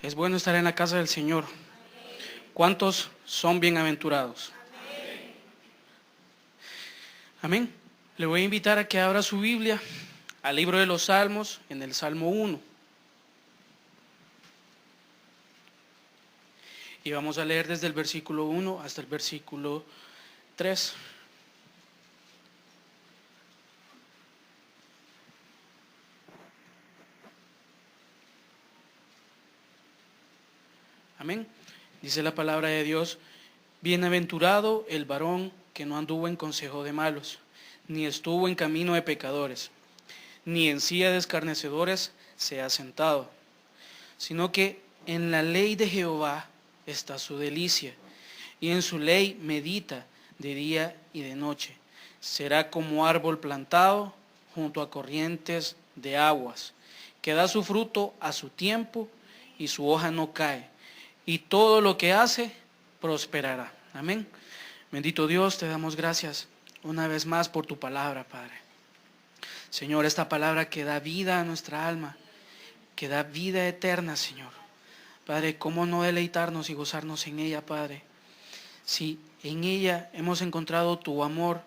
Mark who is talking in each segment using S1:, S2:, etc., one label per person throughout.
S1: Es bueno estar en la casa del Señor. ¿Cuántos son bienaventurados? Amén. Le voy a invitar a que abra su Biblia al libro de los Salmos, en el Salmo 1. Y vamos a leer desde el versículo 1 hasta el versículo 3. Amén. Dice la palabra de Dios: bienaventurado el varón que no anduvo en consejo de malos, ni estuvo en camino de pecadores, ni en silla de escarnecedores se ha sentado, sino que en la ley de Jehová está su delicia, y en su ley medita de día y de noche. Será como árbol plantado junto a corrientes de aguas, que da su fruto a su tiempo, y su hoja no cae, y todo lo que hace prosperará. Amén. Bendito Dios, te damos gracias una vez más por tu palabra, Padre. Señor, esta palabra que da vida a nuestra alma, que da vida eterna, Señor. Padre, ¿cómo no deleitarnos y gozarnos en ella, Padre? Si en ella hemos encontrado tu amor,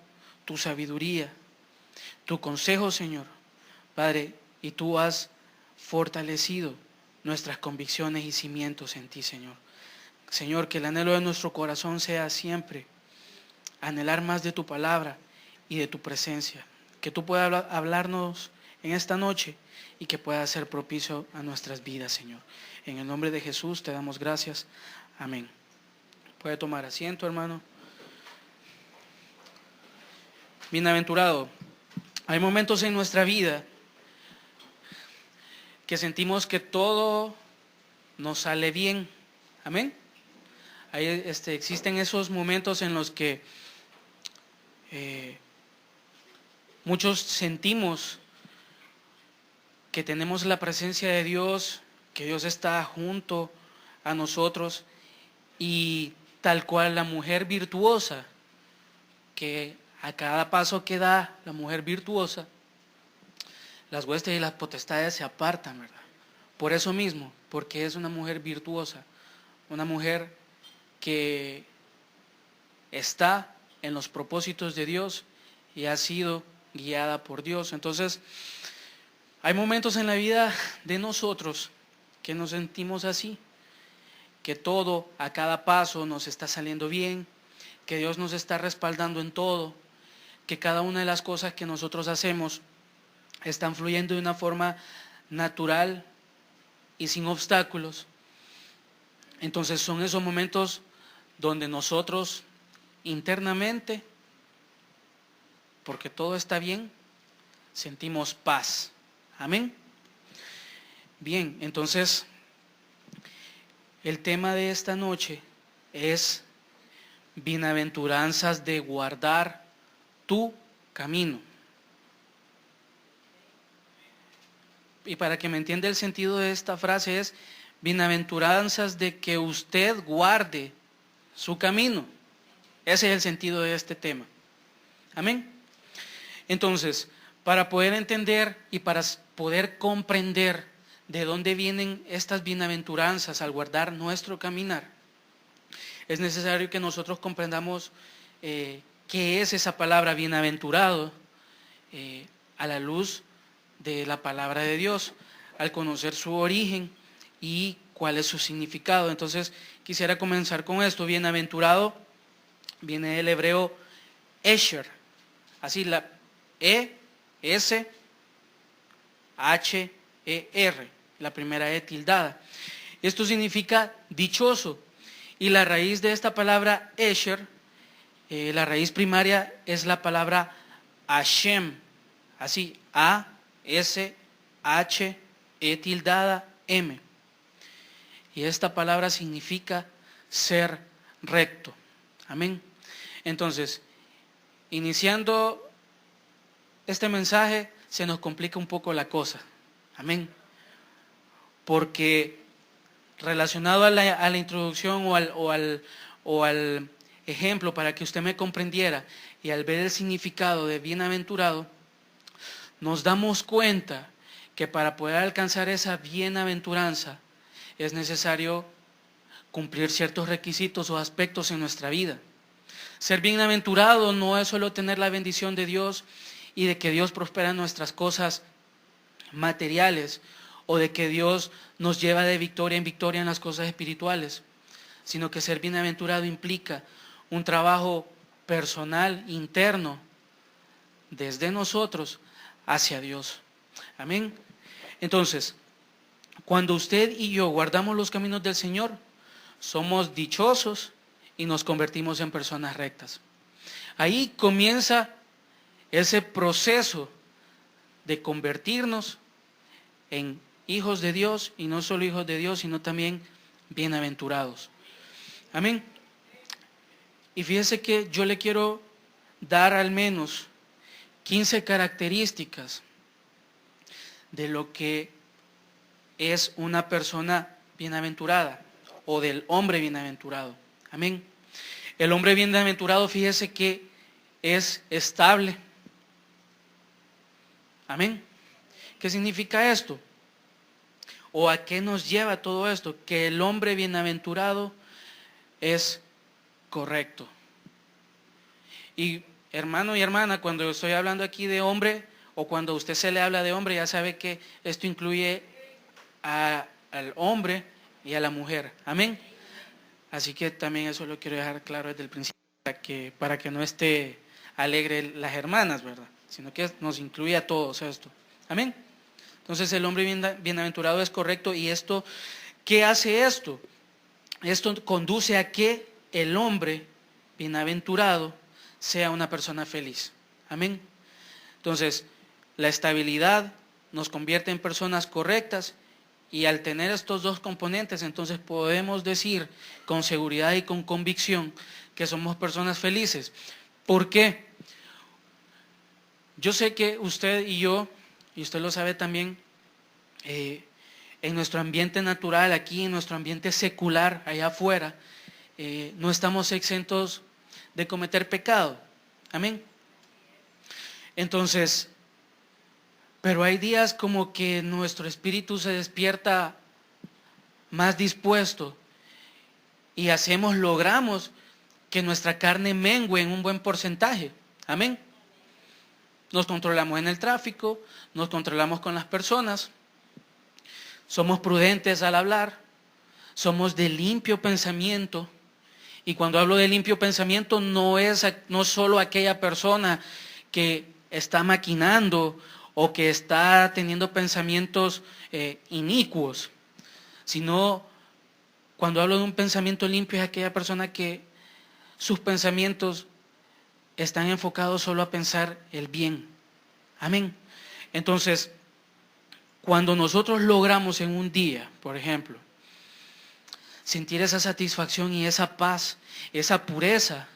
S1: tu sabiduría, tu consejo, Señor, Padre, y tú has fortalecido nuestras convicciones y cimientos en ti, Señor. Señor, que el anhelo de nuestro corazón sea siempre anhelar más de tu palabra y de tu presencia. Que tú puedas hablarnos en esta noche y que pueda ser propicio a nuestras vidas, Señor. En el nombre de Jesús te damos gracias. Amén. Puede tomar asiento, hermano. Bienaventurado. Hay momentos en nuestra vida que sentimos que todo nos sale bien. Amén. Existen esos momentos en los que muchos sentimos que tenemos la presencia de Dios, que Dios está junto a nosotros, y tal cual la mujer virtuosa, que a cada paso que da la mujer virtuosa, las huestes y las potestades se apartan, ¿verdad? Por eso mismo, porque es una mujer virtuosa, una mujer que está en los propósitos de Dios y ha sido guiada por Dios. Entonces, hay momentos en la vida de nosotros que nos sentimos así, que todo a cada paso nos está saliendo bien, que Dios nos está respaldando en todo, que cada una de las cosas que nosotros hacemos están fluyendo de una forma natural y sin obstáculos. Entonces son esos momentos donde nosotros internamente, porque todo está bien, sentimos paz. Amén. Bien, entonces el tema de esta noche es bienaventuranzas de guardar tu camino. Y para que me entienda el sentido de esta frase es bienaventuranzas de que usted guarde su camino. Ese es el sentido de este tema. Amén. Entonces, para poder entender y para poder comprender de dónde vienen estas bienaventuranzas al guardar nuestro caminar, es necesario que nosotros comprendamos qué es esa palabra bienaventurado a la luz de la palabra de Dios, al conocer su origen y cuál es su significado. Entonces quisiera comenzar con esto. Bienaventurado viene del hebreo Esher, así la E-S-H-E-R, la primera E tildada. Esto significa dichoso, y la raíz de esta palabra Esher, la raíz primaria es la palabra Hashem, así A-S-H-E tildada M. Y esta palabra significa ser recto. Amén. Entonces, iniciando este mensaje, se nos complica un poco la cosa. Amén. Porque relacionado a la introducción o al ejemplo, para que usted me comprendiera, y al ver el significado de bienaventurado, nos damos cuenta que para poder alcanzar esa bienaventuranza es necesario cumplir ciertos requisitos o aspectos en nuestra vida. Ser bienaventurado no es solo tener la bendición de Dios y de que Dios prospera nuestras cosas materiales o de que Dios nos lleva de victoria en victoria en las cosas espirituales, sino que ser bienaventurado implica un trabajo personal, interno, desde nosotros hacia Dios. Amén. Entonces, cuando usted y yo guardamos los caminos del Señor, somos dichosos y nos convertimos en personas rectas. Ahí comienza ese proceso de convertirnos en hijos de Dios, y no solo hijos de Dios, sino también bienaventurados. Amén. Y fíjese que yo le quiero dar al menos 15 características de lo que es una persona bienaventurada o del hombre bienaventurado. Amén. El hombre bienaventurado, fíjese que es estable. Amén. ¿Qué significa esto? ¿O a qué nos lleva todo esto? Que el hombre bienaventurado es correcto. Y hermano y hermana, cuando estoy hablando aquí de hombre, o cuando a usted se le habla de hombre, ya sabe que esto incluye al hombre y a la mujer. Amén. Así que también eso lo quiero dejar claro desde el principio, para que no esté alegre las hermanas, ¿verdad? Sino que nos incluye a todos esto. Amén. Entonces el hombre bienaventurado es correcto. ¿Y esto qué hace esto? Esto conduce a que el hombre bienaventurado sea una persona feliz. Amén. Entonces, la estabilidad nos convierte en personas correctas, y al tener estos dos componentes, entonces podemos decir con seguridad y con convicción que somos personas felices. ¿Por qué? Yo sé que usted y yo, y usted lo sabe también, en nuestro ambiente natural, aquí en nuestro ambiente secular, allá afuera, no estamos exentos de cometer pecado. Amén. Entonces, pero hay días como que nuestro espíritu se despierta más dispuesto y logramos que nuestra carne mengue en un buen porcentaje. Amén. Nos controlamos en el tráfico, nos controlamos con las personas, somos prudentes al hablar, somos de limpio pensamiento. Y cuando hablo de limpio pensamiento, no solo aquella persona que está maquinando o que está teniendo pensamientos inicuos, sino cuando hablo de un pensamiento limpio es aquella persona que sus pensamientos están enfocados solo a pensar el bien. Amén. Entonces, cuando nosotros logramos en un día, por ejemplo, sentir esa satisfacción y esa paz, esa pureza,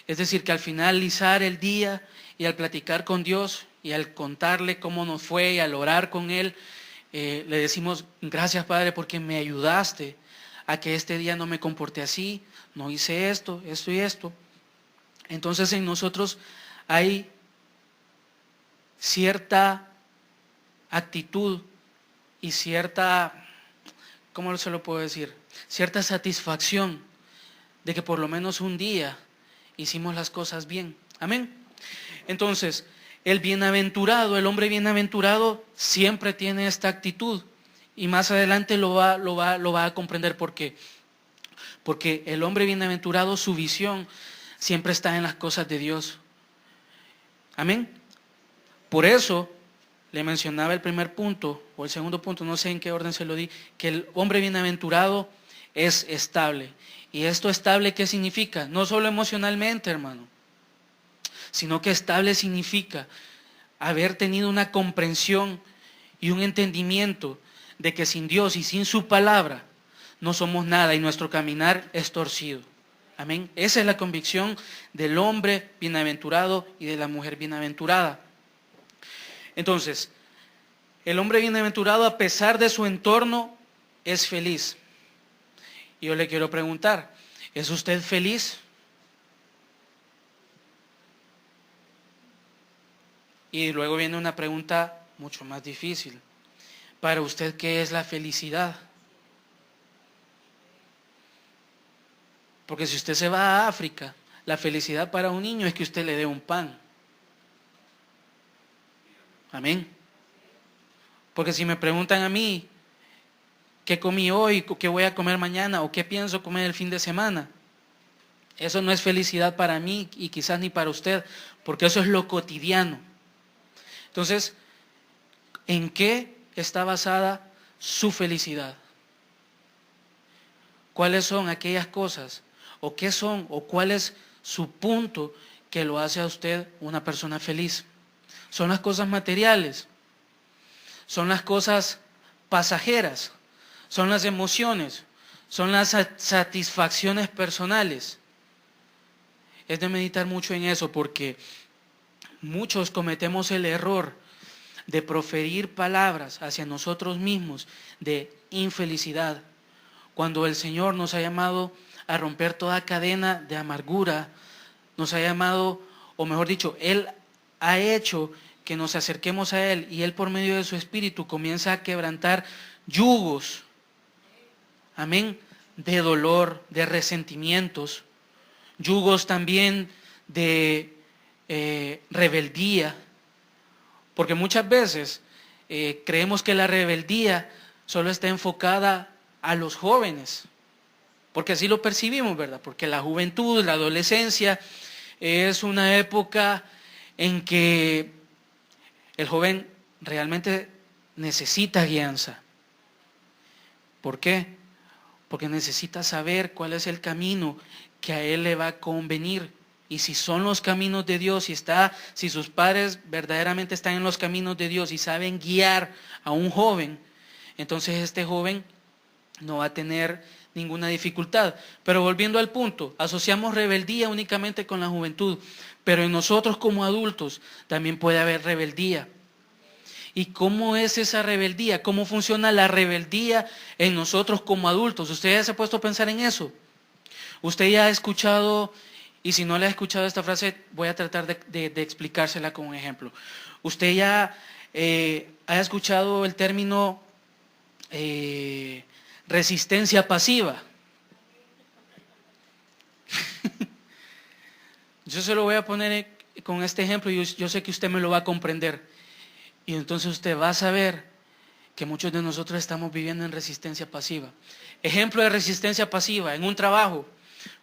S1: es decir, que al finalizar el día y al platicar con Dios y al contarle cómo nos fue y al orar con Él, le decimos: gracias, Padre, porque me ayudaste a que este día no me comporté así, no hice esto, esto y esto. Entonces en nosotros hay cierta actitud y cierta, ¿cómo se lo puedo decir? Cierta satisfacción de que por lo menos un día hicimos las cosas bien. Amén. Entonces, el hombre bienaventurado siempre tiene esta actitud, y más adelante lo va a comprender por qué. Porque el hombre bienaventurado, su visión siempre está en las cosas de Dios. Amén. Por eso le mencionaba el primer punto o el segundo punto, no sé en qué orden se lo di, que el hombre bienaventurado es estable. ¿Y esto estable qué significa? No solo emocionalmente, hermano, sino que estable significa haber tenido una comprensión y un entendimiento de que sin Dios y sin su palabra no somos nada y nuestro caminar es torcido. Amén. Esa es la convicción del hombre bienaventurado y de la mujer bienaventurada. Entonces, el hombre bienaventurado, a pesar de su entorno, es feliz. Y yo le quiero preguntar, ¿es usted feliz? Y luego viene una pregunta mucho más difícil. Para usted, ¿qué es la felicidad? Porque si usted se va a África, la felicidad para un niño es que usted le dé un pan. Amén. Porque si me preguntan a mí, ¿qué comí hoy? ¿Qué voy a comer mañana? ¿O qué pienso comer el fin de semana? Eso no es felicidad para mí y quizás ni para usted, porque eso es lo cotidiano. Entonces, ¿en qué está basada su felicidad? ¿Cuáles son aquellas cosas? ¿O qué son? ¿O cuál es su punto que lo hace a usted una persona feliz? ¿Son las cosas materiales? ¿Son las cosas pasajeras? ¿Son las emociones? ¿Son las satisfacciones personales? Es de meditar mucho en eso, porque muchos cometemos el error de proferir palabras hacia nosotros mismos de infelicidad, cuando el Señor nos ha llamado a romper toda cadena de amargura, nos ha llamado, o mejor dicho, Él ha hecho que nos acerquemos a Él, y Él por medio de su Espíritu comienza a quebrantar yugos, amén, de dolor, de resentimientos, yugos también de rebeldía, porque muchas veces creemos que la rebeldía solo está enfocada a los jóvenes, porque así lo percibimos, ¿verdad? Porque la juventud, la adolescencia, es una época en que el joven realmente necesita guianza. ¿Por qué? Porque necesita saber cuál es el camino que a él le va a convenir. Y si son los caminos de Dios, si sus padres verdaderamente están en los caminos de Dios y saben guiar a un joven, entonces este joven no va a tener ninguna dificultad. Pero volviendo al punto, asociamos rebeldía únicamente con la juventud, pero en nosotros como adultos también puede haber rebeldía. ¿Y cómo es esa rebeldía? ¿Cómo funciona la rebeldía en nosotros como adultos? ¿Usted ya se ha puesto a pensar en eso? Usted ya ha escuchado, y si no le ha escuchado esta frase, voy a tratar de explicársela con un ejemplo. Usted ya ha escuchado el término resistencia pasiva. Yo se lo voy a poner con este ejemplo y yo sé que usted me lo va a comprender. Y entonces usted va a saber que muchos de nosotros estamos viviendo en resistencia pasiva. Ejemplo de resistencia pasiva, en un trabajo,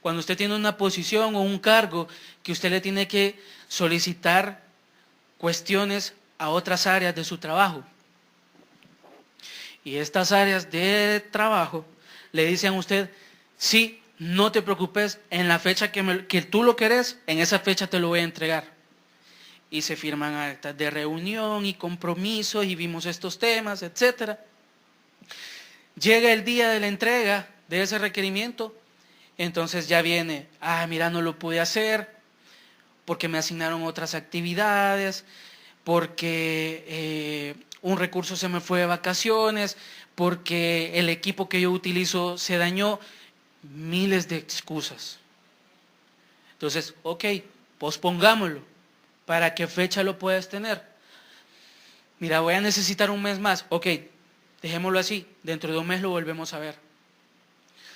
S1: cuando usted tiene una posición o un cargo que usted le tiene que solicitar cuestiones a otras áreas de su trabajo. Y estas áreas de trabajo le dicen a usted, sí, no te preocupes, en la fecha que tú lo querés, en esa fecha te lo voy a entregar. Y se firman actas de reunión y compromisos y vimos estos temas, etc. Llega el día de la entrega de ese requerimiento, entonces ya viene, mira, no lo pude hacer porque me asignaron otras actividades, porque un recurso se me fue de vacaciones, porque el equipo que yo utilizo se dañó, miles de excusas. Entonces, ok, pospongámoslo. ¿Para qué fecha lo puedes tener? Mira, voy a necesitar un mes más. Ok, dejémoslo así. Dentro de un mes lo volvemos a ver.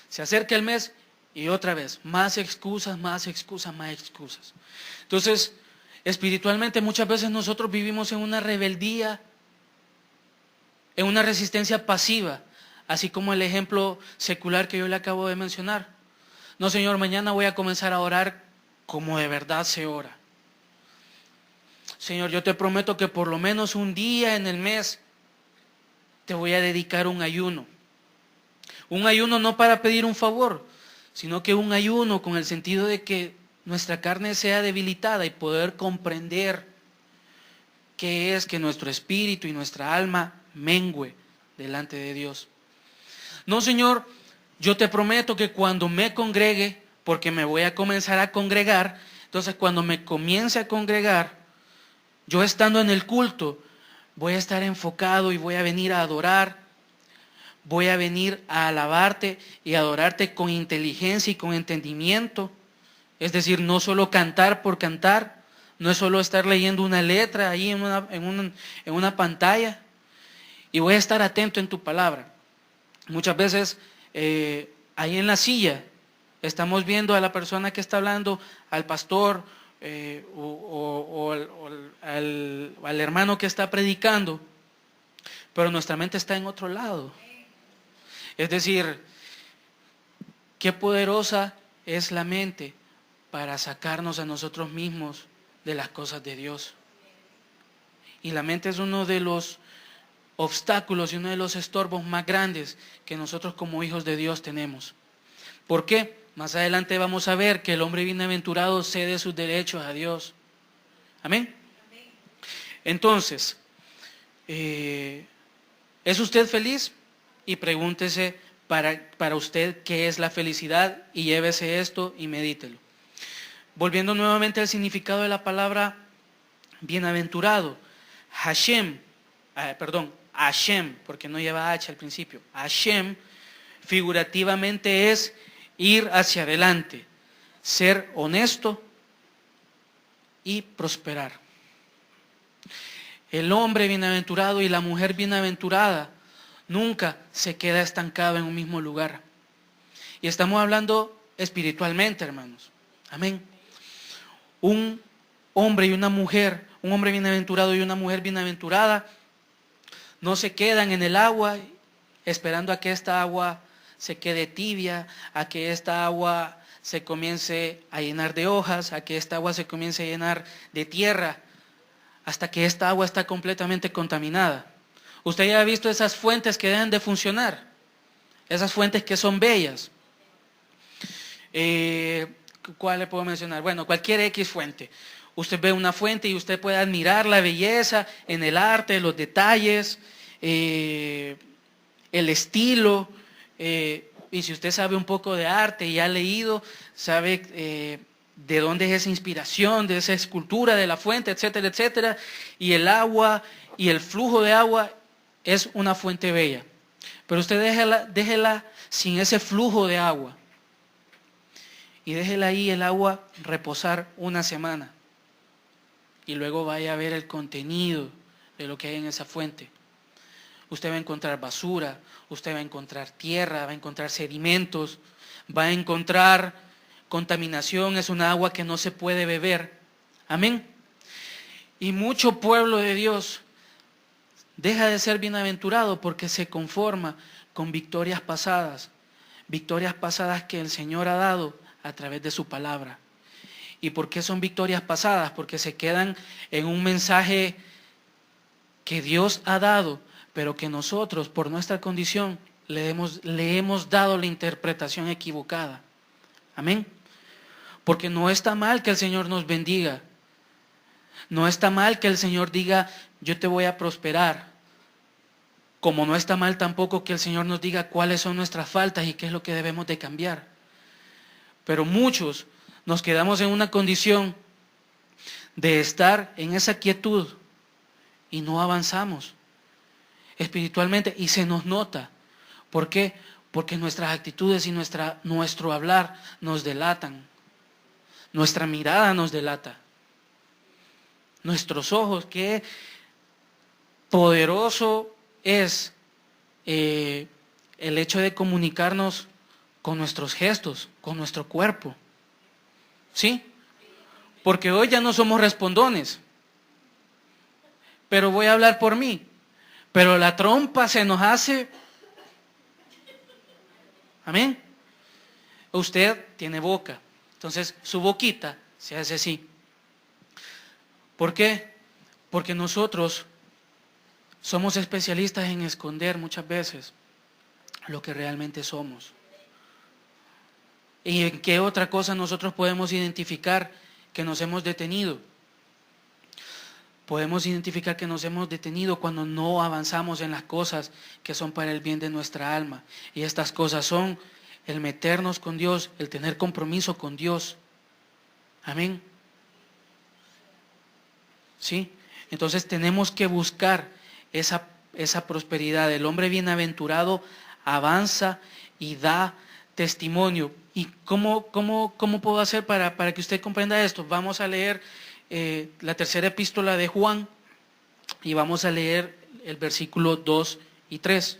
S1: Se acerca el mes y otra vez, más excusas, más excusas, más excusas. Entonces, espiritualmente muchas veces nosotros vivimos en una rebeldía, en una resistencia pasiva, así como el ejemplo secular que yo le acabo de mencionar. No, Señor, mañana voy a comenzar a orar como de verdad se ora. Señor, yo te prometo que por lo menos un día en el mes te voy a dedicar un ayuno. Un ayuno no para pedir un favor, sino que un ayuno con el sentido de que nuestra carne sea debilitada y poder comprender qué es que nuestro espíritu y nuestra alma mengüe delante de Dios. No, Señor, yo te prometo que cuando me congregue, porque me voy a comenzar a congregar, entonces cuando me comience a congregar, yo estando en el culto, voy a estar enfocado y voy a venir a adorar, voy a venir a alabarte y adorarte con inteligencia y con entendimiento. Es decir, no solo cantar por cantar, no es solo estar leyendo una letra ahí en una pantalla. Y voy a estar atento en tu palabra. Muchas veces ahí en la silla Estamos viendo a la persona que está hablando, al pastor al hermano que está predicando, pero nuestra mente está en otro lado. Es decir, qué poderosa es la mente para sacarnos a nosotros mismos de las cosas de Dios. Y la mente es uno de los obstáculos y uno de los estorbos más grandes que nosotros como hijos de Dios tenemos. ¿Por qué? Más adelante vamos a ver que el hombre bienaventurado cede sus derechos a Dios. Amén. Entonces, ¿es usted feliz? Y pregúntese para usted qué es la felicidad y llévese esto y medítelo. Volviendo nuevamente al significado de la palabra bienaventurado, Hashem, porque no lleva H al principio. Hashem figurativamente es ir hacia adelante, ser honesto y prosperar. El hombre bienaventurado y la mujer bienaventurada nunca se queda estancado en un mismo lugar. Y estamos hablando espiritualmente, hermanos. Amén. Un hombre y una mujer, un hombre bienaventurado y una mujer bienaventurada, no se quedan en el agua esperando a que esta agua se quede tibia, a que esta agua se comience a llenar de hojas, a que esta agua se comience a llenar de tierra, hasta que esta agua está completamente contaminada. Usted ya ha visto esas fuentes que dejan de funcionar, esas fuentes que son bellas. ¿Cuál le puedo mencionar? Bueno, cualquier X fuente. Usted ve una fuente y usted puede admirar la belleza en el arte, los detalles, el estilo. Y si usted sabe un poco de arte y ha leído, sabe de dónde es esa inspiración, de esa escultura de la fuente, etcétera, etcétera. Y el agua y el flujo de agua es una fuente bella. Pero usted déjela sin ese flujo de agua. Y déjela ahí el agua reposar una semana. Y luego vaya a ver el contenido de lo que hay en esa fuente. Usted va a encontrar basura, usted va a encontrar tierra, va a encontrar sedimentos, va a encontrar contaminación, es una agua que no se puede beber. Amén. Y mucho pueblo de Dios deja de ser bienaventurado porque se conforma con victorias pasadas que el Señor ha dado a través de su palabra. ¿Y por qué son victorias pasadas? Porque se quedan en un mensaje que Dios ha dado, pero que nosotros, por nuestra condición, le hemos dado la interpretación equivocada. Amén. Porque no está mal que el Señor nos bendiga. No está mal que el Señor diga, yo te voy a prosperar. Como no está mal tampoco que el Señor nos diga cuáles son nuestras faltas y qué es lo que debemos de cambiar. Pero muchos nos quedamos en una condición de estar en esa quietud y no avanzamos espiritualmente y se nos nota. ¿Por qué? Porque nuestras actitudes y nuestro hablar nos delatan. Nuestra mirada nos delata. Nuestros ojos, qué poderoso es el hecho de comunicarnos con nuestros gestos, con nuestro cuerpo. ¿Sí? Porque hoy ya no somos respondones. Pero voy a hablar por mí. Pero la trompa se nos hace. Amén. Usted tiene boca. Entonces su boquita se hace así. ¿Por qué? Porque nosotros somos especialistas en esconder muchas veces lo que realmente somos. ¿Y en qué otra cosa nosotros podemos identificar que nos hemos detenido? Podemos identificar que nos hemos detenido cuando no avanzamos en las cosas que son para el bien de nuestra alma. Y estas cosas son el meternos con Dios, el tener compromiso con Dios. Amén. ¿Sí? Entonces tenemos que buscar esa prosperidad. El hombre bienaventurado avanza y da testimonio. ¿Y cómo puedo hacer para que usted comprenda esto? Vamos a leer la tercera epístola de Juan y vamos a leer el versículo 2 y 3.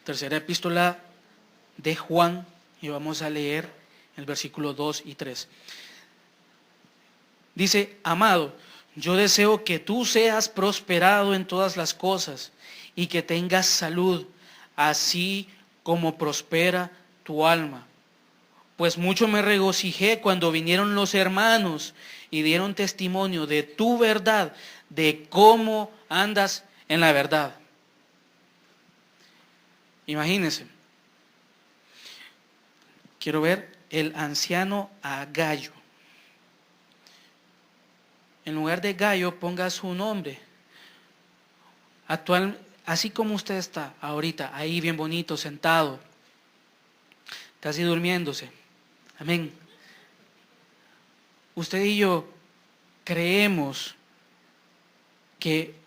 S1: Tercera epístola de Juan, y vamos a leer el versículo 2 y 3. Dice: amado, yo deseo que tú seas prosperado en todas las cosas y que tengas salud, así como prospera tu alma. Pues mucho me regocijé cuando vinieron los hermanos y dieron testimonio de tu verdad, de cómo andas en la verdad. Imagínense. Quiero ver el anciano a Gayo. En lugar de Gayo, ponga su nombre. Así como usted está ahorita, ahí bien bonito, sentado, casi durmiéndose. Amén. Usted y yo creemos que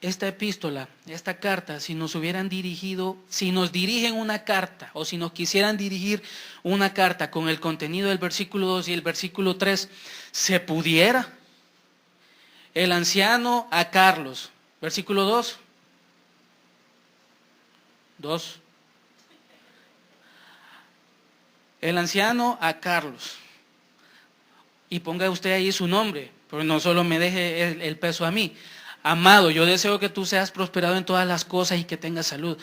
S1: esta epístola, esta carta, si nos dirigen una carta, o si nos quisieran dirigir una carta con el contenido del versículo 2 y el versículo 3, se pudiera. El anciano a Carlos, versículo 2. El anciano a Carlos. Y ponga usted ahí su nombre, porque no solo me deje el peso a mí. Amado, yo deseo que tú seas prosperado en todas las cosas y que tengas salud,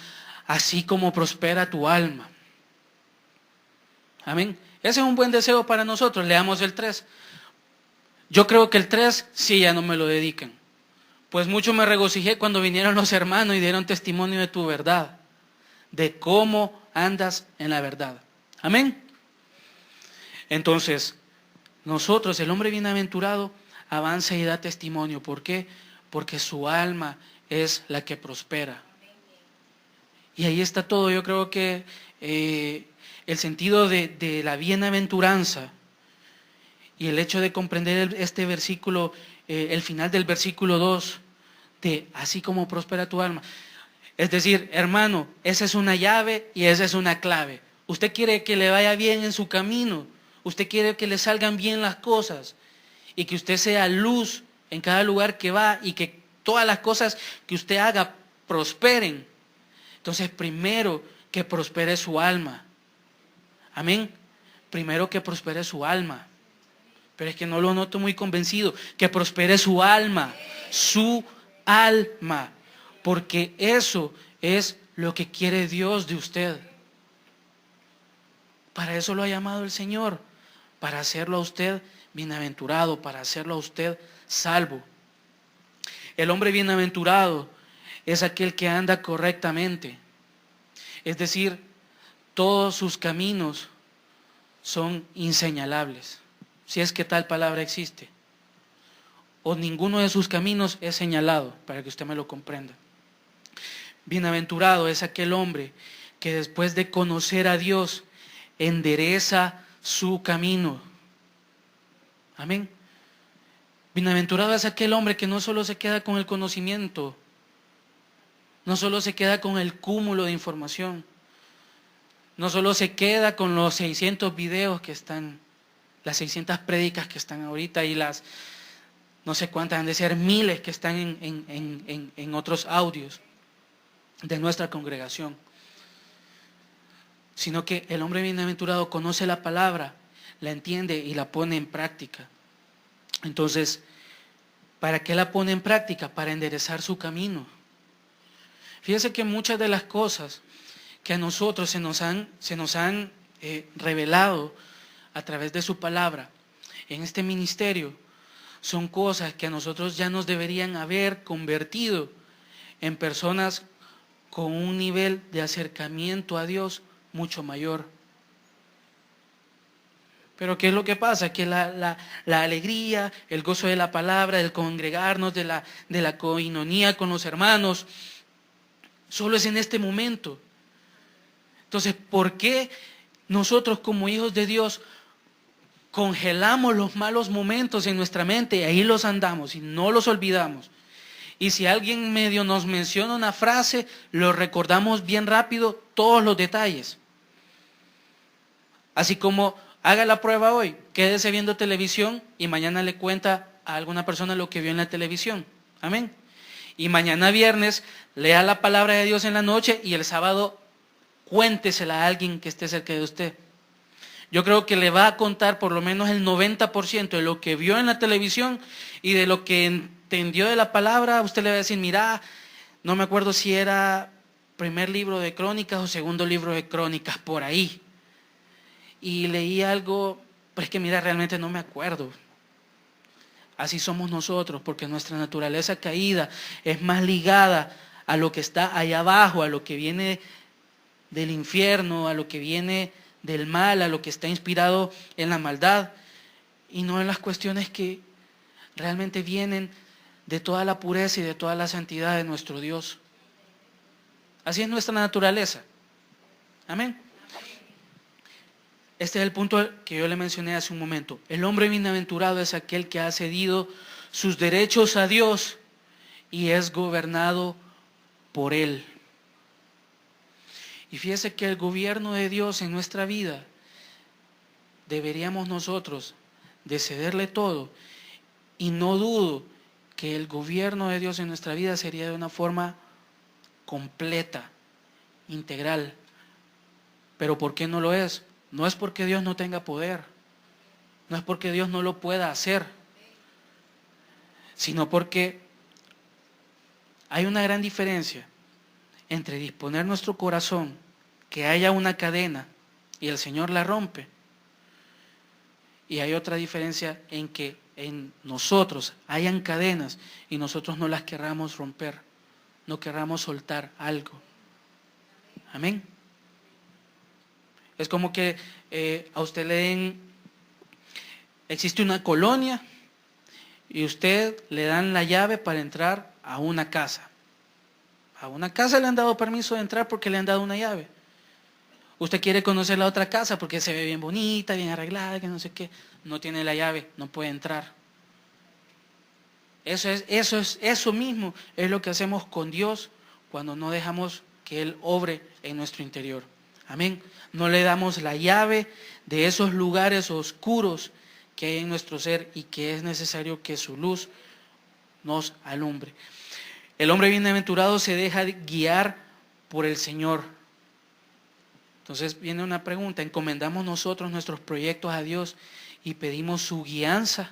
S1: así como prospera tu alma. Amén. Ese es un buen deseo para nosotros. Leamos el 3. Yo creo que el 3 sí ya no me lo dedican. Pues mucho me regocijé cuando vinieron los hermanos y dieron testimonio de tu verdad, de cómo andas en la verdad. Amén. Entonces, nosotros, el hombre bienaventurado, avanza y da testimonio. ¿Por qué? Porque su alma es la que prospera. Y ahí está todo. Yo creo que el sentido de la bienaventuranza y el hecho de comprender este versículo, el final del versículo 2, de así como prospera tu alma. Es decir, hermano, esa es una llave y esa es una clave. Usted quiere que le vaya bien en su camino. Usted quiere que le salgan bien las cosas y que usted sea luz en cada lugar que va y que todas las cosas que usted haga prosperen. Entonces, primero que prospere su alma. Amén. Primero que prospere su alma. Pero es que no lo noto muy convencido. Que prospere su alma. Su alma. Porque eso es lo que quiere Dios de usted. Para eso lo ha llamado el Señor. Para hacerlo a usted bienaventurado, para hacerlo a usted salvo. El hombre bienaventurado es aquel que anda correctamente. Es decir, todos sus caminos son inseñalables. Si es que tal palabra existe. O ninguno de sus caminos es señalado, para que usted me lo comprenda. Bienaventurado es aquel hombre que después de conocer a Dios, endereza su camino. Amén. Bienaventurado es aquel hombre que no solo se queda con el conocimiento, no solo se queda con el cúmulo de información, no solo se queda con los 600 videos que están, las 600 prédicas que están ahorita y las no sé cuántas, han de ser miles que están en otros audios de nuestra congregación, sino que el hombre bienaventurado conoce la palabra, la entiende y la pone en práctica. Entonces, ¿para qué la pone en práctica? Para enderezar su camino. Fíjense que muchas de las cosas que a nosotros se nos han revelado a través de su palabra en este ministerio son cosas que a nosotros ya nos deberían haber convertido en personas con un nivel de acercamiento a Dios mucho mayor. Pero ¿qué es lo que pasa? Que la alegría, el gozo de la palabra, el congregarnos, de la coinonía con los hermanos, solo es en este momento. Entonces, ¿por qué nosotros como hijos de Dios congelamos los malos momentos en nuestra mente y ahí los andamos y no los olvidamos? Y si alguien medio nos menciona una frase, lo recordamos bien rápido todos los detalles. Así como haga la prueba hoy, quédese viendo televisión y mañana le cuenta a alguna persona lo que vio en la televisión. Amén. Y mañana viernes lea la palabra de Dios en la noche y el sábado cuéntesela a alguien que esté cerca de usted. Yo creo que le va a contar por lo menos el 90% de lo que vio en la televisión y de lo que entendió de la palabra. Usted le va a decir, mira, no me acuerdo si era primer libro de Crónicas o segundo libro de Crónicas, por ahí. Y leí algo, pero es que mira, realmente no me acuerdo. Así somos nosotros, porque nuestra naturaleza caída es más ligada a lo que está allá abajo, a lo que viene del infierno, a lo que viene del mal, a lo que está inspirado en la maldad, y no en las cuestiones que realmente vienen de toda la pureza y de toda la santidad de nuestro Dios. Así es nuestra naturaleza. Amén. Este es el punto que yo le mencioné hace un momento. El hombre bienaventurado es aquel que ha cedido sus derechos a Dios y es gobernado por Él. Y fíjese que el gobierno de Dios en nuestra vida, deberíamos nosotros de cederle todo, y no dudo que el gobierno de Dios en nuestra vida sería de una forma completa, integral. Pero ¿por qué no lo es? No es porque Dios no tenga poder, no es porque Dios no lo pueda hacer, sino porque hay una gran diferencia entre disponer nuestro corazón, que haya una cadena y el Señor la rompe, y hay otra diferencia en que en nosotros hayan cadenas y nosotros no las querramos romper, no querramos soltar algo. Amén. Es como que a usted le den, existe una colonia y usted le dan la llave para entrar a una casa. A una casa le han dado permiso de entrar porque le han dado una llave. Usted quiere conocer la otra casa porque se ve bien bonita, bien arreglada, que no sé qué. No tiene la llave, no puede entrar. Eso mismo es lo que hacemos con Dios cuando no dejamos que Él obre en nuestro interior. Amén. No le damos la llave de esos lugares oscuros que hay en nuestro ser y que es necesario que su luz nos alumbre. El hombre bienaventurado se deja guiar por el Señor. Entonces viene una pregunta: ¿encomendamos nosotros nuestros proyectos a Dios y pedimos su guianza?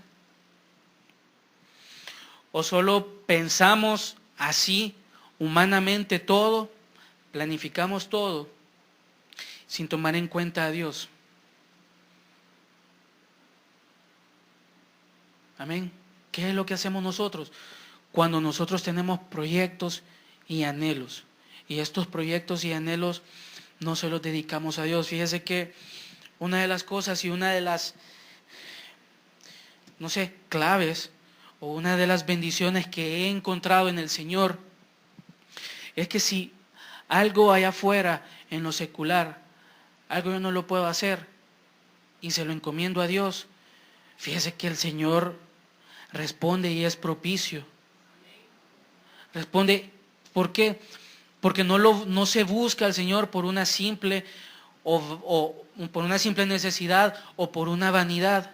S1: ¿O solo pensamos así humanamente todo, planificamos todo, sin tomar en cuenta a Dios? Amén. ¿Qué es lo que hacemos nosotros cuando nosotros tenemos proyectos y anhelos? Y estos proyectos y anhelos no se los dedicamos a Dios. Fíjese que una de las cosas y una de las, claves, o una de las bendiciones que he encontrado en el Señor, es que si algo allá afuera en lo secular, algo yo no lo puedo hacer y se lo encomiendo a Dios, fíjese que el Señor responde y es propicio. Responde, ¿por qué? Porque no se busca al Señor por una simple o por una simple necesidad o por una vanidad,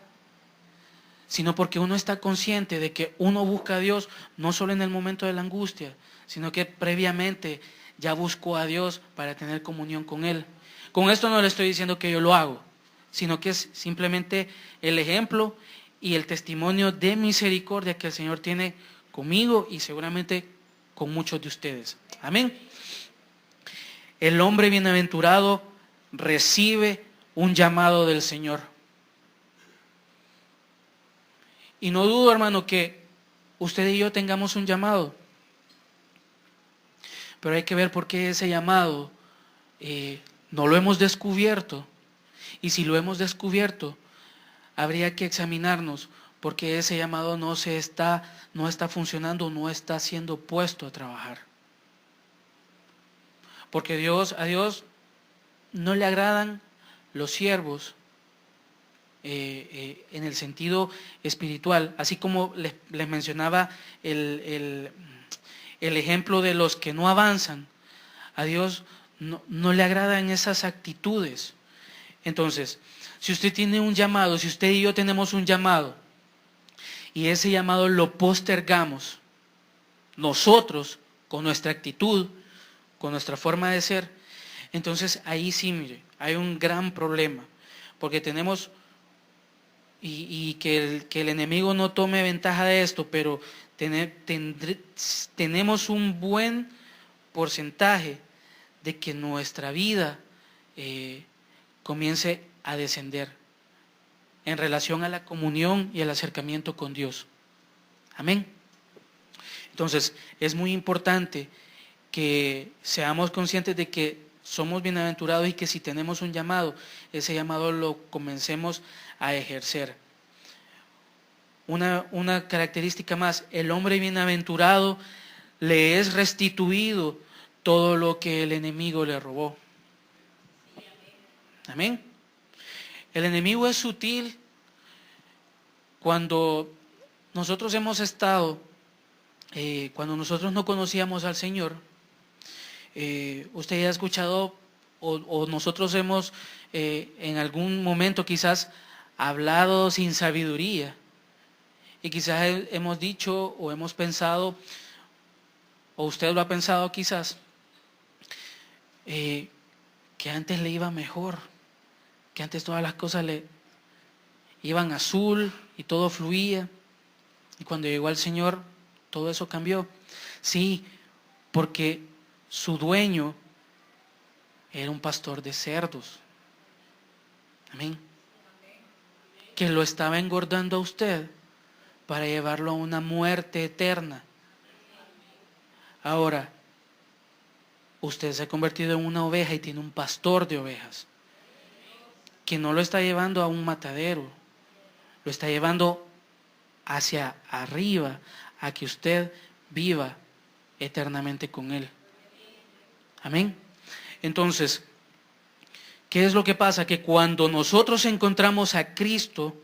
S1: sino porque uno está consciente de que uno busca a Dios no solo en el momento de la angustia, sino que previamente ya buscó a Dios para tener comunión con Él. Con esto no le estoy diciendo que yo lo hago, sino que es simplemente el ejemplo y el testimonio de misericordia que el Señor tiene conmigo y seguramente con muchos de ustedes. Amén. El hombre bienaventurado recibe un llamado del Señor. Y no dudo, hermano, que usted y yo tengamos un llamado. Pero hay que ver por qué ese llamado no lo hemos descubierto. Y si lo hemos descubierto, habría que examinarnos porque ese llamado no está funcionando, no está siendo puesto a trabajar. Porque a Dios no le agradan los siervos en el sentido espiritual, así como les mencionaba el ejemplo de los que no avanzan. A Dios no le agradan esas actitudes. Entonces, si usted tiene un llamado, si usted y yo tenemos un llamado y ese llamado lo postergamos, nosotros, con nuestra actitud, con nuestra forma de ser, entonces ahí sí, mire, hay un gran problema, porque tenemos, y que el enemigo no tome ventaja de esto, pero tenemos un buen porcentaje de que nuestra vida comience a descender en relación a la comunión y el acercamiento con Dios. Amén. Entonces, es muy importante que seamos conscientes de que somos bienaventurados y que si tenemos un llamado, ese llamado lo comencemos a ejercer. Una característica más, el hombre bienaventurado le es restituido todo lo que el enemigo le robó. Amén. El enemigo es sutil. Cuando nosotros hemos estado, cuando nosotros no conocíamos al Señor, usted ya ha escuchado o nosotros hemos en algún momento quizás hablado sin sabiduría y quizás hemos dicho o hemos pensado, o usted lo ha pensado quizás, que antes le iba mejor, que antes todas las cosas le iban azul y todo fluía, y cuando llegó al Señor todo eso cambió. Sí, porque su dueño era un pastor de cerdos. Amén. Que lo estaba engordando a usted para llevarlo a una muerte eterna. Ahora, usted se ha convertido en una oveja y tiene un pastor de ovejas, que no lo está llevando a un matadero, lo está llevando hacia arriba, a que usted viva eternamente con Él. Amén. Entonces, ¿qué es lo que pasa? Que cuando nosotros encontramos a Cristo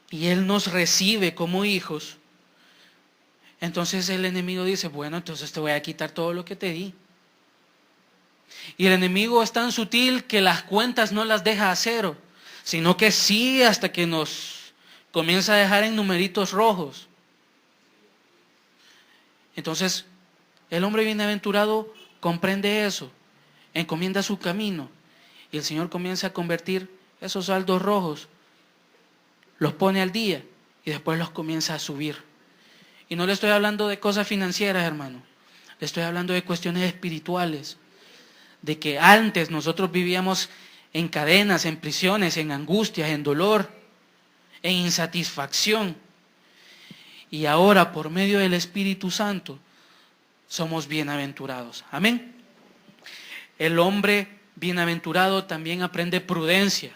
S1: y Él nos recibe como hijos, entonces el enemigo dice, bueno, entonces te voy a quitar todo lo que te di. Y el enemigo es tan sutil que las cuentas no las deja a cero, sino que sigue hasta que nos comienza a dejar en numeritos rojos. Entonces, el hombre bienaventurado comprende eso, encomienda su camino, y el Señor comienza a convertir esos saldos rojos, los pone al día y después los comienza a subir. Y no le estoy hablando de cosas financieras, hermano, le estoy hablando de cuestiones espirituales, de que antes nosotros vivíamos en cadenas, en prisiones, en angustias, en dolor, en insatisfacción. Y ahora, por medio del Espíritu Santo, somos bienaventurados. Amén. El hombre bienaventurado también aprende prudencia.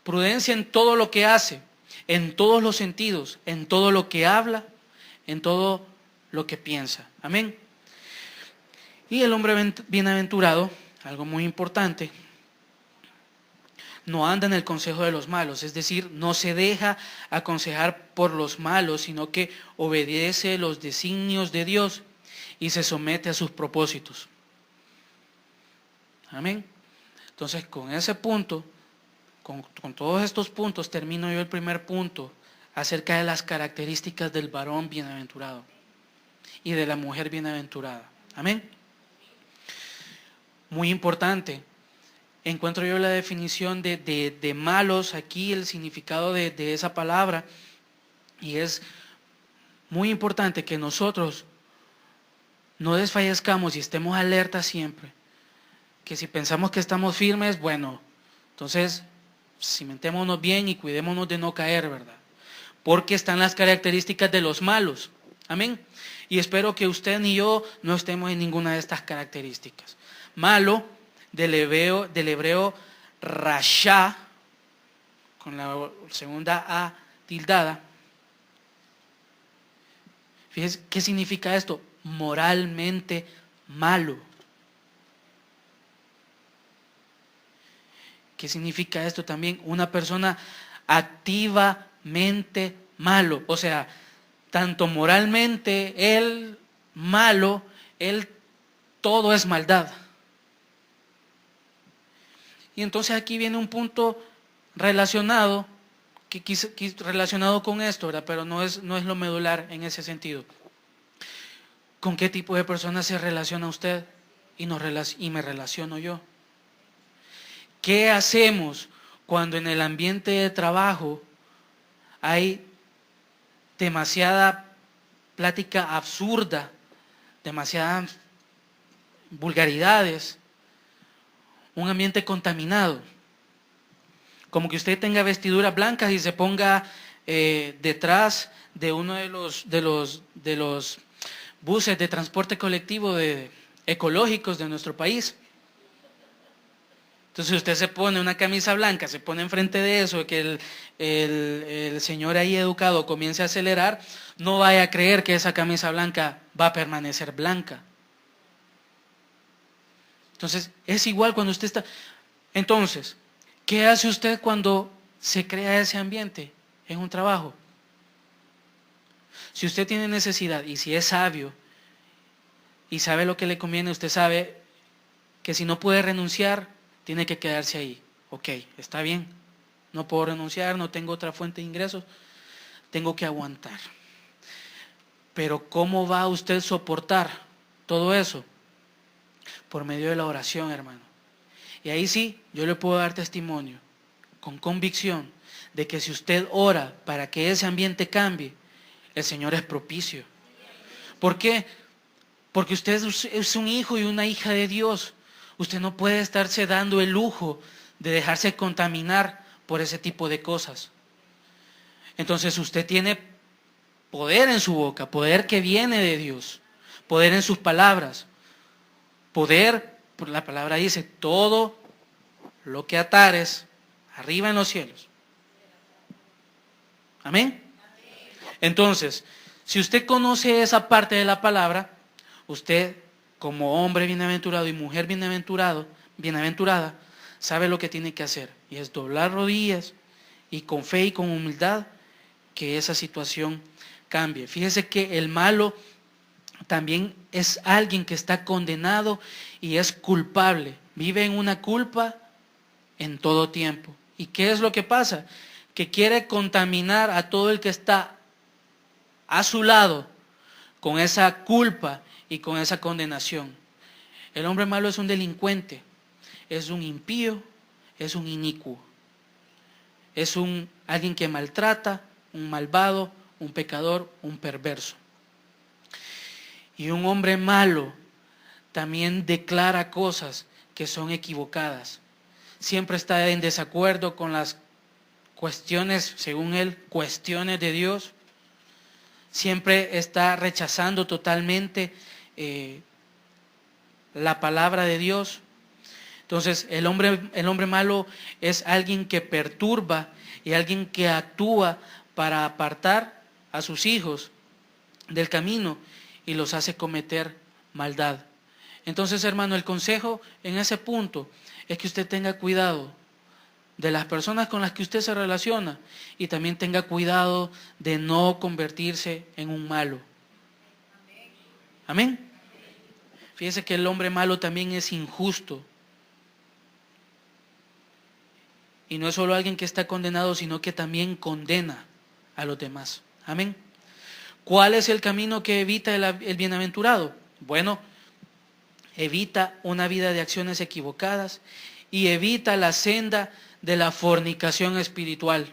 S1: Prudencia en todo lo que hace, en todos los sentidos, en todo lo que habla, en todo lo que piensa. Amén. Y el hombre bienaventurado, algo muy importante, no anda en el consejo de los malos, es decir, no se deja aconsejar por los malos, sino que obedece los designios de Dios y se somete a sus propósitos. Amén. Entonces, con ese punto, con todos estos puntos, termino yo el primer punto acerca de las características del varón bienaventurado y de la mujer bienaventurada. Amén. Muy importante. Encuentro yo la definición de malos aquí, el significado de esa palabra, y es muy importante que nosotros no desfallezcamos y estemos alertas siempre, que si pensamos que estamos firmes, bueno, entonces cimentémonos bien y cuidémonos de no caer, ¿verdad? Porque están las características de los malos, amén, y espero que usted ni yo no estemos en ninguna de estas características. Malo, del hebreo rasha, con la segunda A tildada. Fíjense, ¿qué significa esto? Moralmente malo. ¿Qué significa esto también? Una persona activamente malo. O sea, tanto moralmente, él malo, él todo es maldad. Y entonces aquí viene un punto relacionado, relacionado con esto, ¿verdad? Pero no es lo medular en ese sentido. ¿Con qué tipo de personas se relaciona usted y me relaciono yo? ¿Qué hacemos cuando en el ambiente de trabajo hay demasiada plática absurda, demasiadas vulgaridades, un ambiente contaminado? Como que usted tenga vestiduras blancas y se ponga detrás de uno de los buses de transporte colectivo ecológicos de nuestro país. Entonces usted se pone una camisa blanca, se pone enfrente de eso, que el señor ahí educado comience a acelerar, no vaya a creer que esa camisa blanca va a permanecer blanca. Entonces es igual cuando usted está... Entonces, ¿qué hace usted cuando se crea ese ambiente en un trabajo? Si usted tiene necesidad y si es sabio y sabe lo que le conviene, usted sabe que si no puede renunciar, tiene que quedarse ahí. Ok, está bien, no puedo renunciar, no tengo otra fuente de ingresos, tengo que aguantar. Pero ¿cómo va usted a soportar todo eso? Por medio de la oración, hermano. Y ahí sí, yo le puedo dar testimonio, con convicción, de que si usted ora para que ese ambiente cambie, el Señor es propicio. ¿Por qué? Porque usted es un hijo y una hija de Dios. Usted no puede estarse dando el lujo de dejarse contaminar por ese tipo de cosas. Entonces usted tiene poder en su boca, poder que viene de Dios, poder en sus palabras, poder, por la palabra dice, todo lo que atares arriba en los cielos. Amén. Entonces, si usted conoce esa parte de la palabra, usted como hombre bienaventurado y mujer bienaventurada, sabe lo que tiene que hacer. Y es doblar rodillas y con fe y con humildad que esa situación cambie. Fíjese que el malo también es alguien que está condenado y es culpable. Vive en una culpa en todo tiempo. ¿Y qué es lo que pasa? Que quiere contaminar a todo el que está a su lado con esa culpa y con esa condenación. El hombre malo es un delincuente, es un impío, es un inicuo, es alguien que maltrata, un malvado, un pecador, un perverso. Y un hombre malo también declara cosas que son equivocadas. Siempre está en desacuerdo con las cuestiones, según él, cuestiones de Dios. Siempre está rechazando totalmente la palabra de Dios. Entonces el hombre malo es alguien que perturba y alguien que actúa para apartar a sus hijos del camino y los hace cometer maldad. Entonces, hermano, el consejo en ese punto es que usted tenga cuidado de las personas con las que usted se relaciona y también tenga cuidado de no convertirse en un malo. Amén. Fíjese que el hombre malo también es injusto. Y no es solo alguien que está condenado, sino que también condena a los demás. Amén. ¿Cuál es el camino que evita el bienaventurado? Bueno, evita una vida de acciones equivocadas y evita la senda de la fornicación espiritual.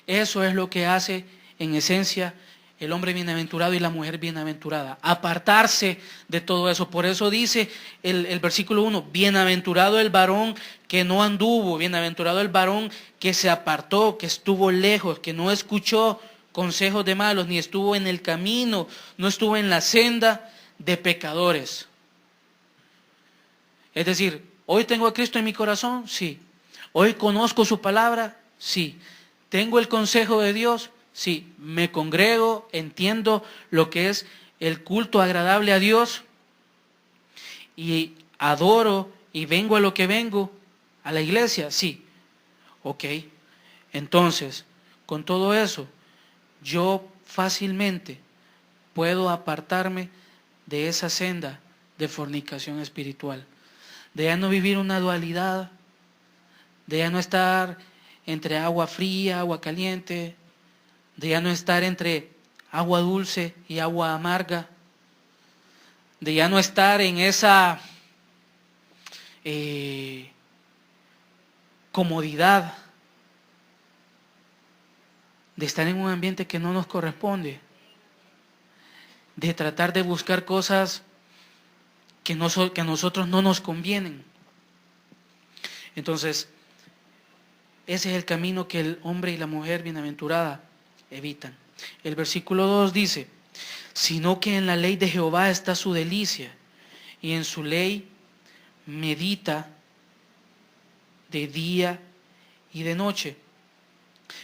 S1: Eso es lo que hace en esencia el hombre bienaventurado y la mujer bienaventurada, apartarse de todo eso. Por eso dice el versículo 1, bienaventurado el varón que no anduvo, bienaventurado el varón que se apartó, que estuvo lejos, que no escuchó consejos de malos, ni estuvo en el camino, no estuvo en la senda de pecadores. Es decir, ¿hoy tengo a Cristo en mi corazón? Sí. ¿Hoy conozco su palabra? Sí. ¿Tengo el consejo de Dios? Sí. ¿Me congrego? ¿Entiendo lo que es el culto agradable a Dios? ¿Y adoro y vengo a lo que vengo? ¿A la iglesia? Sí. Ok. Entonces, con todo eso, yo fácilmente puedo apartarme de esa senda de fornicación espiritual. De ya no vivir una dualidad, de ya no estar entre agua fría, agua caliente, de ya no estar entre agua dulce y agua amarga, de ya no estar en esa comodidad, de estar en un ambiente que no nos corresponde, de tratar de buscar cosas que a nosotros no nos convienen. Entonces, ese es el camino que el hombre y la mujer bienaventurada evitan. El versículo 2 dice, sino que en la ley de Jehová está su delicia, y en su ley medita de día y de noche.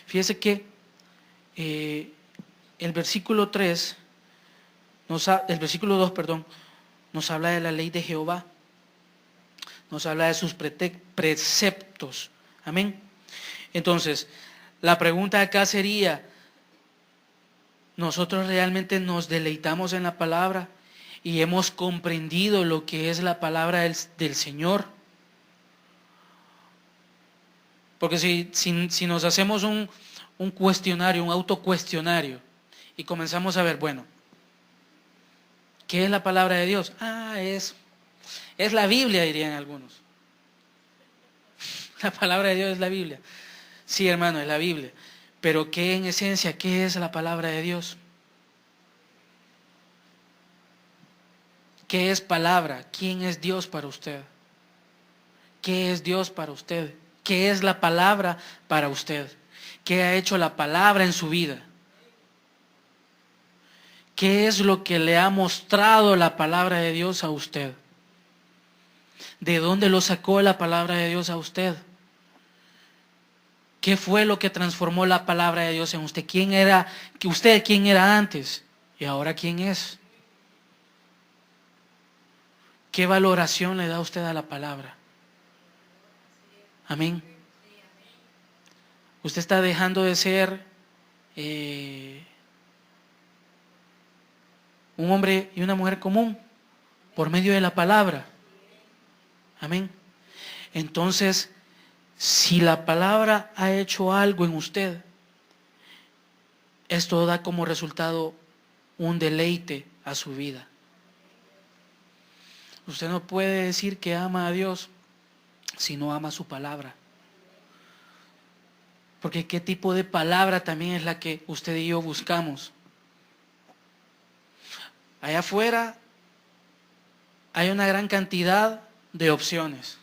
S1: Fíjese que el versículo 2, nos habla de la ley de Jehová, nos habla de sus preceptos. Amén. Entonces, la pregunta acá sería, ¿nosotros realmente nos deleitamos en la palabra y hemos comprendido lo que es la palabra del Señor? Porque si nos hacemos un cuestionario, un autocuestionario, y comenzamos a ver, bueno, ¿qué es la palabra de Dios? Es la Biblia, dirían algunos. La palabra de Dios es la Biblia. Sí, hermano, es la Biblia. Pero ¿qué en esencia, qué es la palabra de Dios? ¿Qué es palabra? ¿Quién es Dios para usted? ¿Qué es Dios para usted? ¿Qué es la palabra para usted? ¿Qué ha hecho la palabra en su vida? ¿Qué es lo que le ha mostrado la palabra de Dios a usted? ¿De dónde lo sacó la palabra de Dios a usted? ¿Qué fue lo que transformó la palabra de Dios en usted? ¿Quién era antes y ahora quién es? ¿Qué valoración le da usted a la palabra? Amén. Usted está dejando de ser un hombre y una mujer común por medio de la palabra. Amén. Entonces, si la palabra ha hecho algo en usted, esto da como resultado un deleite a su vida. Usted no puede decir que ama a Dios si no ama su palabra. Porque ¿qué tipo de palabra también es la que usted y yo buscamos? Allá afuera hay una gran cantidad de opciones.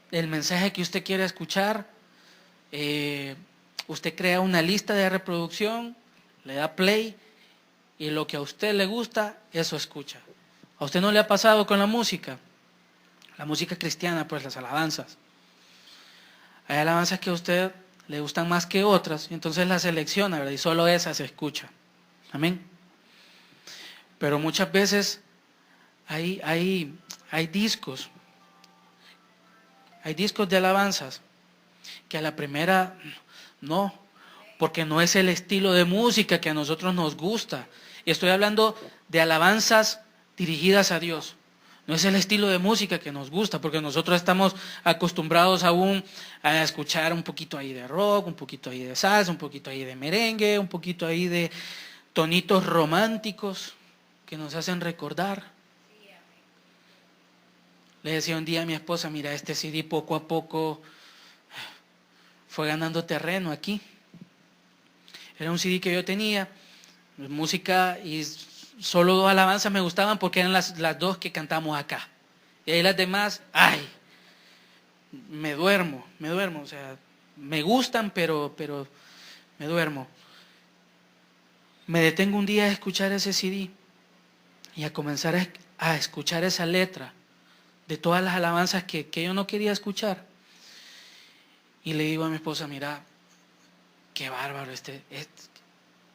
S1: El mensaje que usted quiere escuchar, usted crea una lista de reproducción, le da play y lo que a usted le gusta, eso escucha. ¿A usted no le ha pasado con la música? La música cristiana, pues las alabanzas. Hay alabanzas que a usted le gustan más que otras, y entonces las selecciona, ¿verdad? Y solo esas se escucha. Amén. Pero muchas veces hay discos de alabanzas que a la primera no, porque no es el estilo de música que a nosotros nos gusta. Y estoy hablando de alabanzas dirigidas a Dios. No es el estilo de música que nos gusta, porque nosotros estamos acostumbrados aún a escuchar un poquito ahí de rock, un poquito ahí de salsa, un poquito ahí de merengue, un poquito ahí de tonitos románticos que nos hacen recordar. Le decía un día a mi esposa, mira, este CD poco a poco fue ganando terreno aquí. Era un CD que yo tenía, música, y solo 2 alabanzas me gustaban porque eran las 2 que cantamos acá. Y ahí las demás, me duermo, o sea, me gustan, pero me duermo. Me detengo un día a escuchar ese CD y a comenzar a escuchar esa letra de todas las alabanzas que yo no quería escuchar. Y le digo a mi esposa, mira, qué bárbaro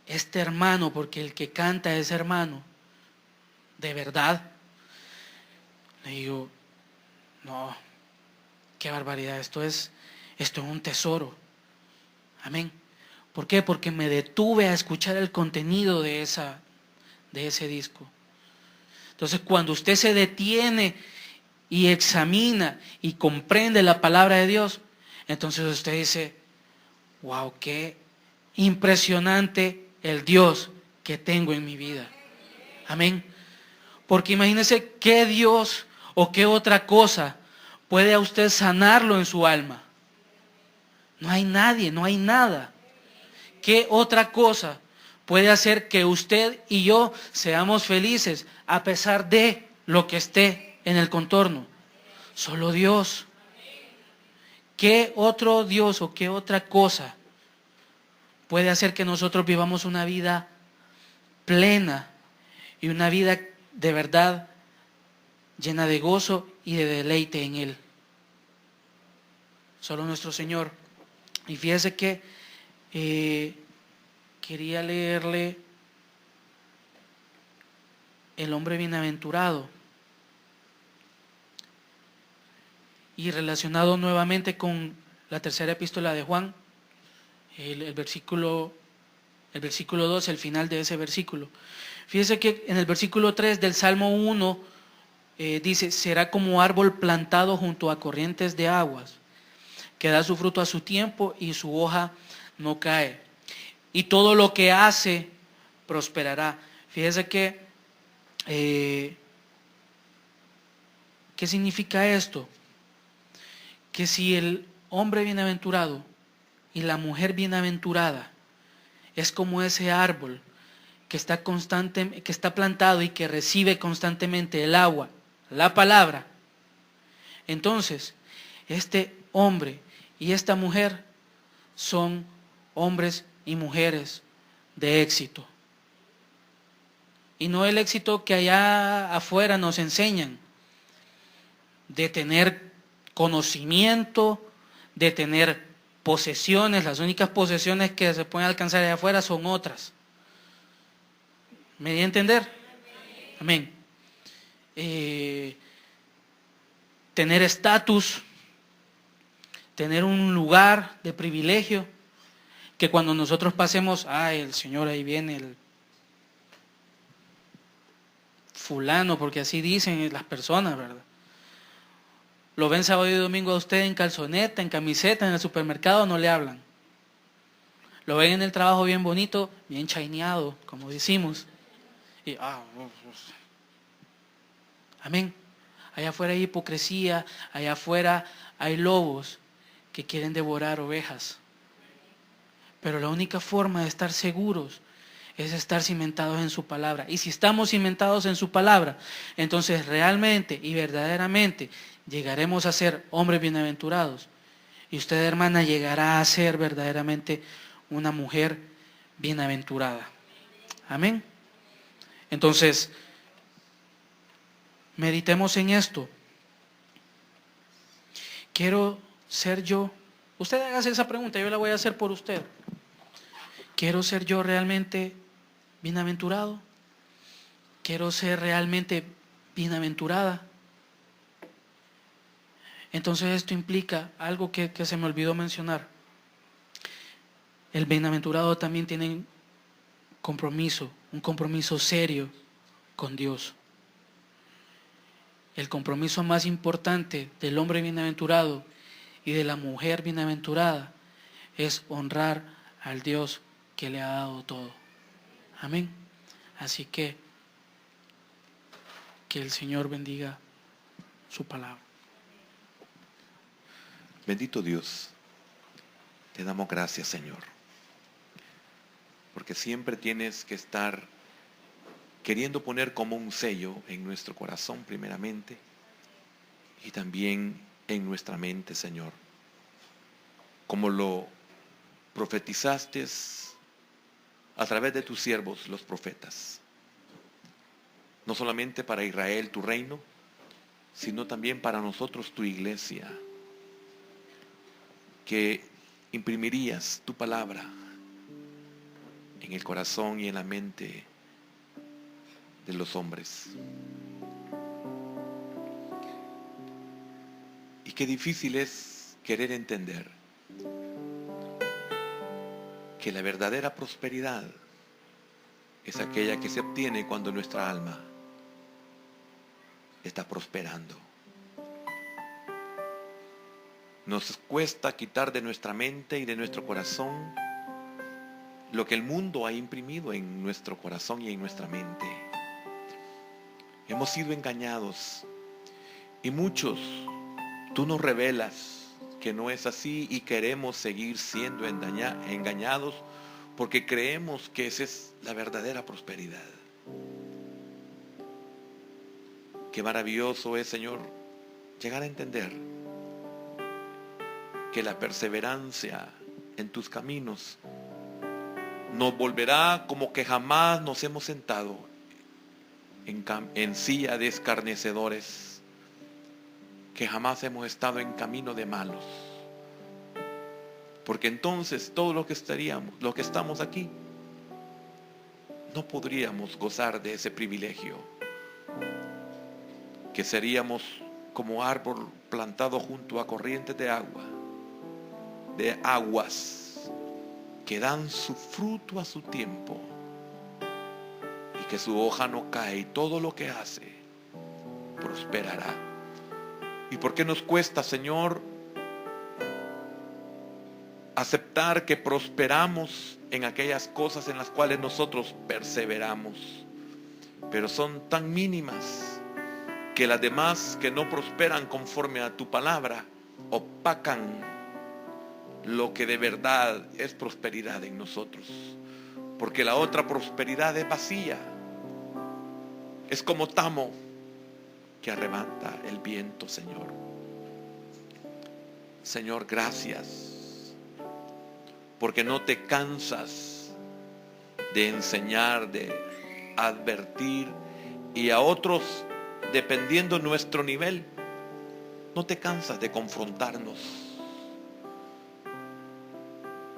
S1: este hermano, porque el que canta es hermano, de verdad. Le digo, no, qué barbaridad, esto es un tesoro. Amén. ¿Por qué? Porque me detuve a escuchar el contenido de ese disco. Entonces, cuando usted se detiene y examina y comprende la palabra de Dios, entonces usted dice, wow, qué impresionante el Dios que tengo en mi vida. Amén. Porque imagínese qué Dios o qué otra cosa puede a usted sanarlo en su alma. No hay nadie, no hay nada. ¿Qué otra cosa puede hacer que usted y yo seamos felices a pesar de lo que esté en el contorno? Solo Dios. ¿Qué otro Dios o qué otra cosa puede hacer que nosotros vivamos una vida plena y una vida de verdad llena de gozo y de deleite en Él? Solo nuestro Señor. Y fíjese que quería leerle el hombre bienaventurado y relacionado nuevamente con la tercera epístola de Juan, el versículo 2, el final de ese versículo. Fíjese que en el versículo 3 del Salmo 1 dice: será como árbol plantado junto a corrientes de aguas, que da su fruto a su tiempo y su hoja no cae, y todo lo que hace prosperará. Fíjese que ¿qué significa esto? Que si el hombre bienaventurado y la mujer bienaventurada es como ese árbol que está plantado y que recibe constantemente el agua, la palabra, entonces este hombre y esta mujer son hombres y mujeres de éxito. Y no el éxito que allá afuera nos enseñan, de tener conocimiento, de tener posesiones. Las únicas posesiones que se pueden alcanzar allá afuera son otras. ¿Me di a entender? Amén. Tener estatus, tener un lugar de privilegio, que cuando nosotros pasemos, el Señor, ahí viene el fulano, porque así dicen las personas, ¿verdad? Lo ven sábado y domingo a usted en calzoneta, en camiseta, en el supermercado, no le hablan. Lo ven en el trabajo bien bonito, bien chaineado, como decimos. Y, amén. Allá afuera hay hipocresía, allá afuera hay lobos que quieren devorar ovejas. Pero la única forma de estar seguros es estar cimentados en su palabra. Y si estamos cimentados en su palabra, entonces realmente y verdaderamente llegaremos a ser hombres bienaventurados. Y usted, hermana, llegará a ser verdaderamente una mujer bienaventurada. Amén. Entonces, meditemos en esto. Quiero ser yo. Usted hágase esa pregunta, yo la voy a hacer por usted. ¿Quiero ser yo realmente bienaventurado? ¿Quiero ser realmente bienaventurada? Entonces esto implica algo que se me olvidó mencionar. El bienaventurado también tiene compromiso, un compromiso serio con Dios. El compromiso más importante del hombre bienaventurado y de la mujer bienaventurada es honrar al Dios que le ha dado todo. Amén. Así que el Señor bendiga su palabra.
S2: Bendito Dios, te damos gracias, Señor, porque siempre tienes que estar queriendo poner como un sello en nuestro corazón primeramente y también en nuestra mente, Señor, como lo profetizaste a través de tus siervos, los profetas, no solamente para Israel, tu reino, sino también para nosotros, tu iglesia, que imprimirías tu palabra en el corazón y en la mente de los hombres. Y qué difícil es querer entender que la verdadera prosperidad es aquella que se obtiene cuando nuestra alma está prosperando. Nos cuesta quitar de nuestra mente y de nuestro corazón lo que el mundo ha imprimido en nuestro corazón y en nuestra mente. Hemos sido engañados y muchos, tú nos revelas que no es así y queremos seguir siendo engañados porque creemos que esa es la verdadera prosperidad. Qué maravilloso es, Señor, llegar a entender que la perseverancia en tus caminos nos volverá como que jamás nos hemos sentado en silla de escarnecedores, que jamás hemos estado en camino de malos. Porque entonces todos los que estamos aquí, no podríamos gozar de ese privilegio, que seríamos como árbol plantado junto a corrientes de agua, de aguas, que dan su fruto a su tiempo, y que su hoja no cae, y todo lo que hace prosperará. ¿Y por qué nos cuesta, Señor, aceptar que prosperamos en aquellas cosas en las cuales nosotros perseveramos, pero son tan mínimas que las demás que no prosperan conforme a tu palabra opacan lo que de verdad es prosperidad en nosotros? Porque la otra prosperidad es vacía, es como tamo que arrebata el viento, Señor. Señor, gracias, porque no te cansas de enseñar, de advertir, y a otros, dependiendo nuestro nivel, no te cansas de confrontarnos.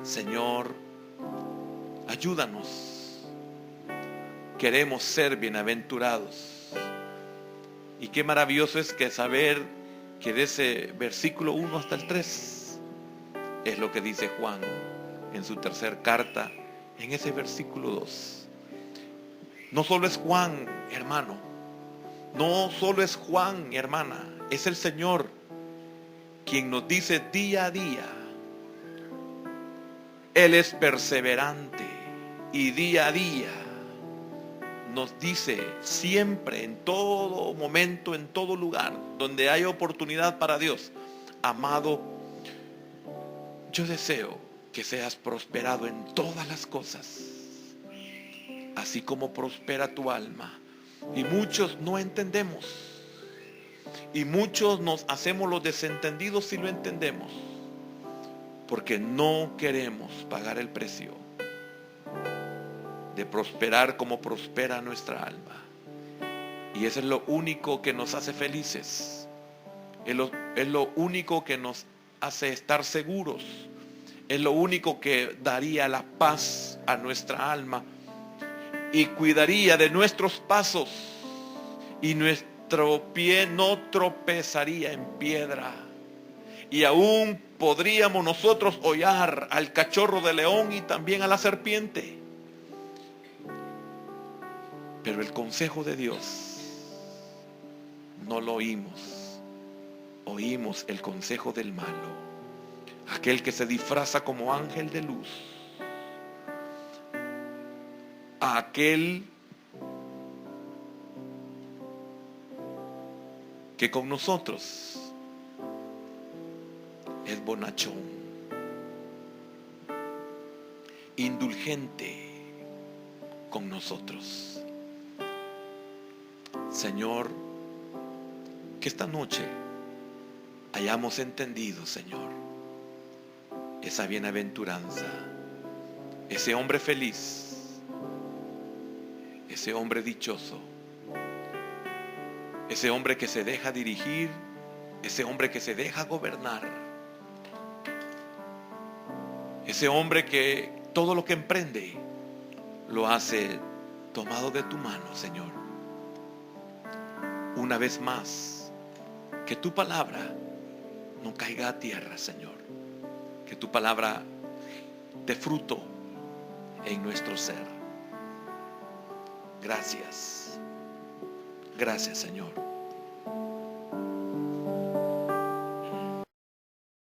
S2: Señor, ayúdanos. Queremos ser bienaventurados. Y qué maravilloso es que saber que de ese versículo 1 hasta el 3 es lo que dice Juan en su tercer carta, en ese versículo 2. No solo es Juan, hermano, no solo es Juan, hermana, es el Señor quien nos dice día a día. Él es perseverante y día a día nos dice siempre, en todo momento, en todo lugar donde hay oportunidad para Dios: amado, yo deseo que seas prosperado en todas las cosas, así como prospera tu alma. Y muchos no entendemos, y muchos nos hacemos los desentendidos si lo entendemos, porque no queremos pagar el precio de prosperar como prospera nuestra alma. Y eso es lo único que nos hace felices, es lo único que nos hace estar seguros, es lo único que daría la paz a nuestra alma y cuidaría de nuestros pasos, y nuestro pie no tropezaría en piedra. Y aún podríamos nosotros hollar al cachorro de león y también a la serpiente. Pero el consejo de Dios no lo oímos. Oímos el consejo del malo, aquel que se disfraza como ángel de luz, aquel que con nosotros es bonachón, indulgente con nosotros. Señor, que esta noche hayamos entendido, Señor, esa bienaventuranza, ese hombre feliz, ese hombre dichoso, ese hombre que se deja dirigir, ese hombre que se deja gobernar, ese hombre que todo lo que emprende lo hace tomado de tu mano, Señor. Una vez más, que tu palabra no caiga a tierra, Señor. Que tu palabra dé fruto en nuestro ser. Gracias. Gracias, Señor.